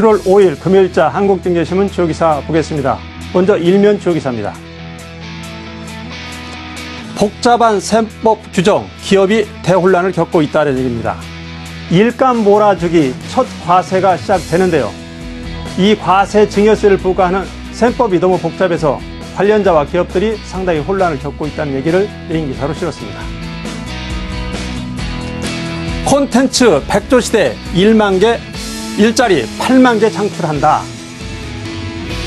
7월 5일 금요일자 한국경제신문 주요기사 보겠습니다. 먼저 일면 주요기사입니다. 복잡한 셈법 규정, 기업이 대혼란을 겪고 있다는 얘기입니다. 일감 몰아주기 첫 과세가 시작되는데요. 이 과세 증여세를 부과하는 셈법이 너무 복잡해서 관련자와 기업들이 상당히 혼란을 겪고 있다는 얘기를 메인 기사로 실었습니다. 콘텐츠 100조 시대 1만 개, 일자리 8만 개 창출한다.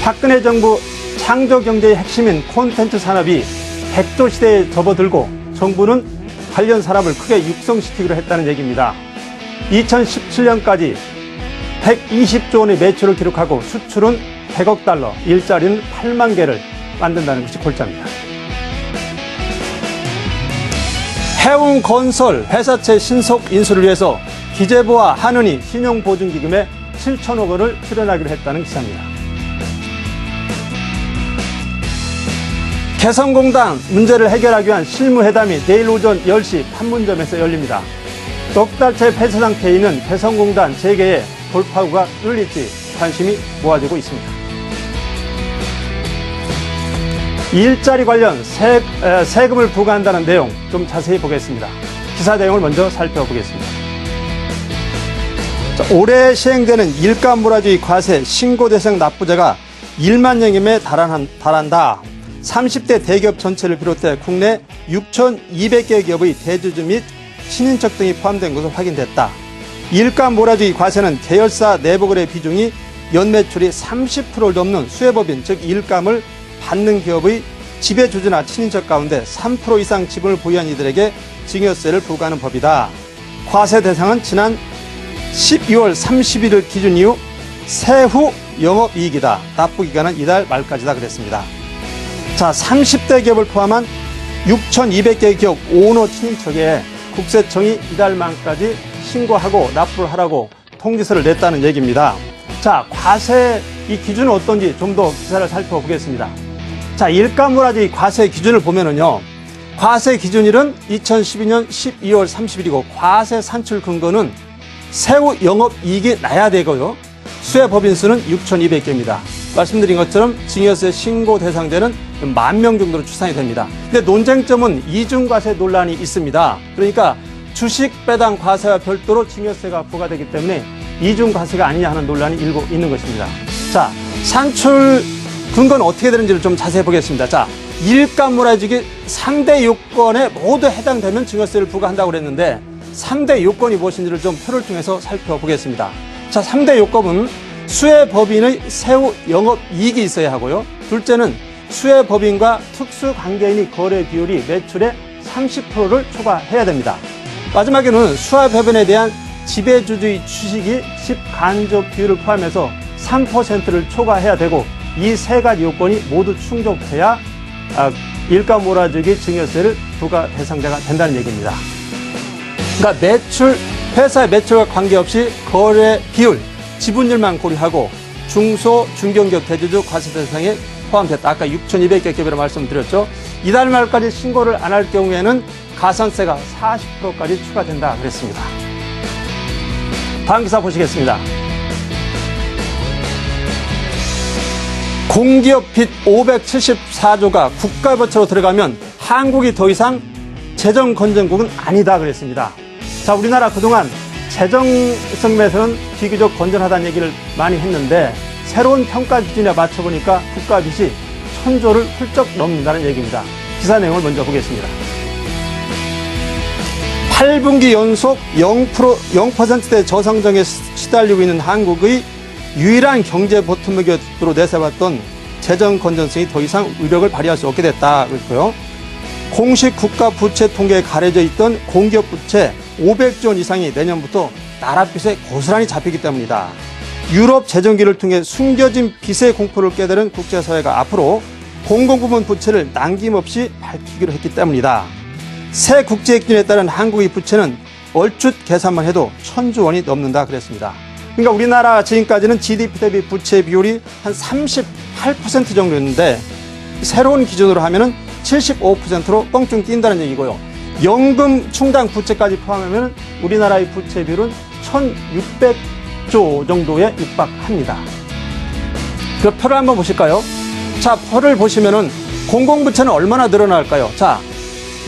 박근혜 정부 창조경제의 핵심인 콘텐츠 산업이 100조 시대에 접어들고 정부는 관련 산업을 크게 육성시키기로 했다는 얘기입니다. 2017년까지 120조 원의 매출을 기록하고 수출은 100억 달러, 일자리는 8만 개를 만든다는 것이 골자입니다. 해운건설 회사채 신속 인수를 위해서 기재부와 한은이 신용보증기금에 7천억 원을 출연하기로 했다는 기사입니다. 개성공단 문제를 해결하기 위한 실무회담이 내일 오전 10시 판문점에서 열립니다. 넉 달째 폐쇄 상태에 있는 개성공단 재개에 돌파구가 뚫릴지 관심이 모아지고 있습니다. 일자리 관련 세금을 부과한다는 내용 좀 자세히 보겠습니다. 기사 내용을 먼저 살펴보겠습니다. 올해 시행되는 일감 몰아주기 과세 신고 대상 납부자가 1만 명에 달한다. 30대 대기업 전체를 비롯해 국내 6,200개 기업의 대주주 및 친인척 등이 포함된 것으로 확인됐다. 일감 몰아주기 과세는 계열사 내부거래 비중이 연매출이 30%를 넘는 수혜법인, 즉 일감을 받는 기업의 지배주주나 친인척 가운데 3% 이상 지분을 보유한 이들에게 증여세를 부과하는 법이다. 과세 대상은 지난 12월 31일 기준 이후 세후 영업이익이다. 납부기간은 이달 말까지다 그랬습니다. 자, 30대 기업을 포함한 6,200개 기업 오너 친인척에 국세청이 이달 말까지 신고하고 납부를 하라고 통지서를 냈다는 얘기입니다. 자, 과세 이 기준은 어떤지 좀 더 기사를 살펴보겠습니다. 자, 일감 몰아주기 과세 기준을 보면은요. 과세 기준일은 2012년 12월 30일이고 과세 산출 근거는 세후 영업이익이 나야 되고요. 수혜법인 수는 6,200개입니다. 말씀드린 것처럼 증여세 신고 대상자는 10,000명 정도로 추산이 됩니다. 근데 논쟁점은 이중과세 논란이 있습니다. 그러니까 주식 배당 과세와 별도로 증여세가 부과되기 때문에 이중과세가 아니냐 하는 논란이 일고 있는 것입니다. 자, 산출 근거는 어떻게 되는지를 좀 자세히 보겠습니다. 자, 일감 몰아주기 3대 요건에 모두 해당되면 증여세를 부과한다고 그랬는데 3대 요건이 무엇인지를 좀 표를 통해서 살펴보겠습니다. 자, 3대 요건은 수혜법인의 세후 영업이익이 있어야 하고요. 둘째는 수혜법인과 특수관계인의 거래 비율이 매출의 30%를 초과해야 됩니다. 마지막에는 수혜법인에 대한 지배주주의 주식이 10간접 비율을 포함해서 3%를 초과해야 되고 이 세 가지 요건이 모두 충족해야 일감 몰아주기 증여세를 부과 대상자가 된다는 얘기입니다. 그러니까 회사의 매출과 관계없이 거래 비율, 지분율만 고려하고 중소, 중견기업 대주주 과세 대상에 포함됐다. 아까 6,200개 기업이라고 말씀드렸죠. 이달 말까지 신고를 안 할 경우에는 가산세가 40%까지 추가된다 그랬습니다. 다음 기사 보시겠습니다. 공기업 빚 574조가 국가부채로 들어가면 한국이 더 이상 재정건전국은 아니다 그랬습니다. 자, 우리나라 그동안 재정성 면에서는 비교적 건전하다는 얘기를 많이 했는데 새로운 평가 기준에 맞춰보니까 국가 빚이 1,000조를 훌쩍 넘는다는 얘기입니다. 기사 내용을 먼저 보겠습니다. 8분기 연속 0%대 저성장에 시달리고 있는 한국의 유일한 경제 버팀목으로 내세웠던 재정 건전성이 더 이상 위력을 발휘할 수 없게 됐다 그랬고요. 공식 국가 부채 통계에 가려져 있던 공기업 부채 500조 원 이상이 내년부터 나라빚에 고스란히 잡히기 때문이다. 유럽 재정기를 통해 숨겨진 빚의 공포를 깨달은 국제사회가 앞으로 공공부문 부채를 남김없이 밝히기로 했기 때문이다. 새 국제 기준에 따른 한국의 부채는 얼추 계산만 해도 1,000조 원이 넘는다 그랬습니다. 그러니까 우리나라 지금까지는 GDP 대비 부채 비율이 한 38% 정도였는데 새로운 기준으로 하면은 75%로 뻥충 뛴다는 얘기고요. 연금 충당 부채까지 포함하면 우리나라의 부채 비율은 10조 정도에 육박합니다. 그 표를 한번 보실까요? 자, 표를 보시면은 공공부채는 얼마나 늘어날까요? 자,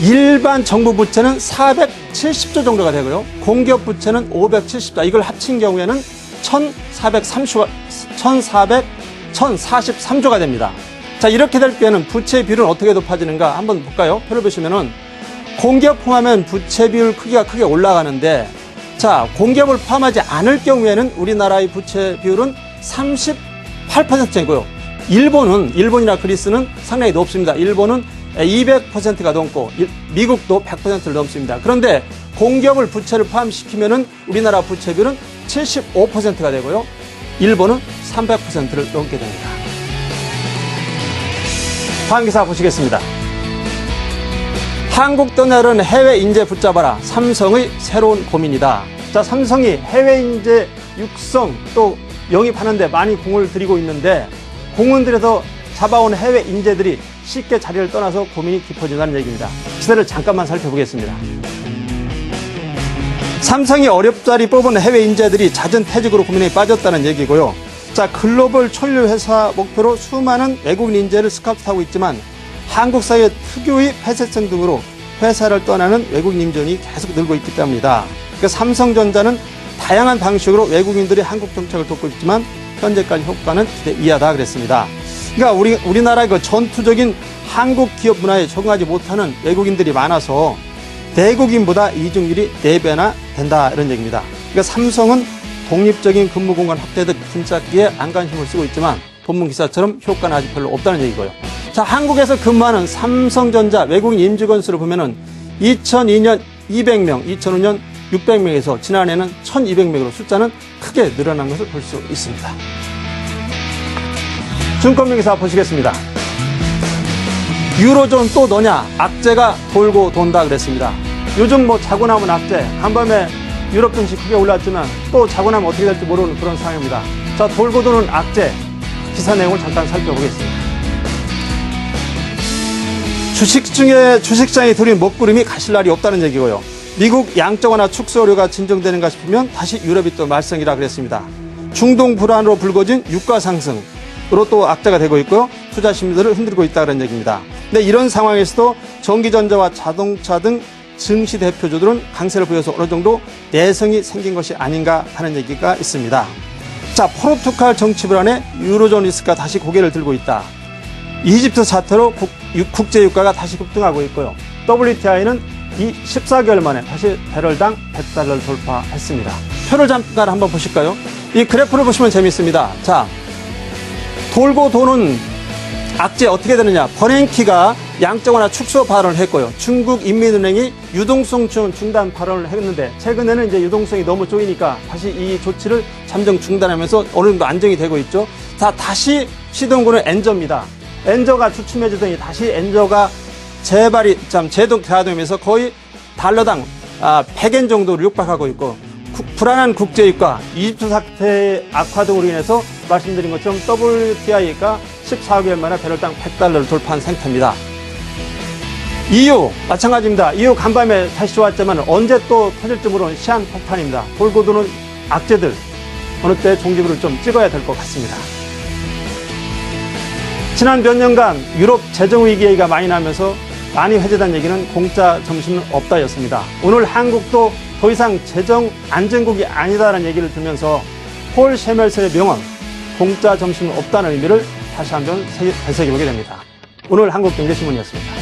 일반 정부 부채는 470조 정도가 되고요. 공기업 부채는 570조. 이걸 합친 경우에는 1,443조가 됩니다. 자, 이렇게 될 때는 부채 비율은 어떻게 높아지는가 한번 볼까요? 표를 보시면은 공기업 포함하면 부채 비율 크기가 크게 올라가는데, 자, 공기업을 포함하지 않을 경우에는 우리나라의 부채 비율은 38%이고요. 일본이나 그리스는 상당히 높습니다. 일본은 200%가 넘고 미국도 100%를 넘습니다. 그런데 공기업을 부채를 포함시키면은 우리나라 부채 비율은 75%가 되고요. 일본은 300%를 넘게 됩니다. 다음 기사 보시겠습니다. 한국 떠나려는 해외 인재 붙잡아라. 삼성의 새로운 고민이다. 자, 삼성이 해외 인재 육성 또 영입하는데 많이 공을 들이고 있는데, 공을 들여서 잡아온 해외 인재들이 쉽게 자리를 떠나서 고민이 깊어진다는 얘기입니다. 기사를 잠깐만 살펴보겠습니다. 삼성이 어렵자리 뽑은 해외 인재들이 잦은 퇴직으로 고민에 빠졌다는 얘기고요. 자, 글로벌 천류 회사 목표로 수많은 외국인 인재를 스카우트하고 있지만 한국 사회 특유의 폐쇄성 등으로 회사를 떠나는 외국인 인재이 계속 늘고 있기 때문이다. 그러니까 삼성전자는 다양한 방식으로 외국인들이 한국 정착을 돕고 있지만 현재까지 효과는 기대이하다 그랬습니다. 그러니까 우리나라의 그 전투적인 한국 기업 문화에 적응하지 못하는 외국인들이 많아서 내국인보다 이직률이 4배나 된다 이런 얘기입니다. 그러니까 삼성은 독립적인 근무 공간 확대 등 진짜기에 안관심을 쓰고 있지만 본문 기사처럼 효과는 아직 별로 없다는 얘기고요. 자, 한국에서 근무하는 삼성전자 외국인 임직원 수를 보면은 2002년 200명, 2005년 600명에서 지난해는 1200명으로 숫자는 크게 늘어난 것을 볼 수 있습니다. 증권명기사 보시겠습니다. 유로존 또 너냐? 악재가 돌고 돈다 그랬습니다. 요즘 뭐 자고 나면 악재, 간밤에 유럽 증시 크게 올랐지만 또 자고 나면 어떻게 될지 모르는 그런 상황입니다. 자, 돌고 도는 악재, 기사 내용을 잠깐 살펴보겠습니다. 주식장에 들인 먹구름이 가실 날이 없다는 얘기고요. 미국 양적 완화 축소 우려가 진정되는가 싶으면 다시 유럽이 또 말썽이라 그랬습니다. 중동 불안으로 불거진 유가 상승으로 또 악재가 되고 있고요. 투자 심리들을 흔들고 있다는 얘기입니다. 근데 이런 상황에서도 전기전자와 자동차 등 증시 대표주들은 강세를 보여서 어느 정도 내성이 생긴 것이 아닌가 하는 얘기가 있습니다. 자, 포르투갈 정치 불안에 유로존 리스크가 다시 고개를 들고 있다. 이집트 사태로 국제 유가가 다시 급등하고 있고요. WTI는 14개월 만에 다시 배럴당 100달러를 돌파했습니다. 표를 잠깐 한번 보실까요? 이 그래프를 보시면 재밌습니다. 자, 돌고 도는 악재 어떻게 되느냐. 버냉키가 양적 완화 축소 발언을 했고요. 중국 인민은행이 유동성 중단 발언을 했는데 최근에는 이제 유동성이 너무 쪼이니까 다시 이 조치를 잠정 중단하면서 어느 정도 안정이 되고 있죠. 자, 다시 시동구는 엔저입니다. 엔저가 주춤해지더니 다시 엔저가 재가동되면서 거의 달러당 100엔 정도를 육박하고 있고, 불안한 국제유가, 이집트 사태 악화 등으로 인해서 말씀드린 것처럼 WTI가 14개월 만에 배럴당 100달러를 돌파한 상태입니다. EU 마찬가지입니다. EU 간밤에 다시 좋았지만 언제 또 터질지 모르는 시한폭탄입니다. 돌고 도는 악재들 어느 때 종지부를 좀 찍어야 될 것 같습니다. 지난 몇 년간 유럽 재정위기 얘기가 많이 나면서 많이 회자된 얘기는 공짜 점심은 없다였습니다. 오늘 한국도 더 이상 재정 안정국이 아니다라는 얘기를 들으면서 폴 셰멜스의 명언 공짜 점심은 없다는 의미를 다시 한번 되새겨보게 됩니다. 오늘 한국경제신문이었습니다.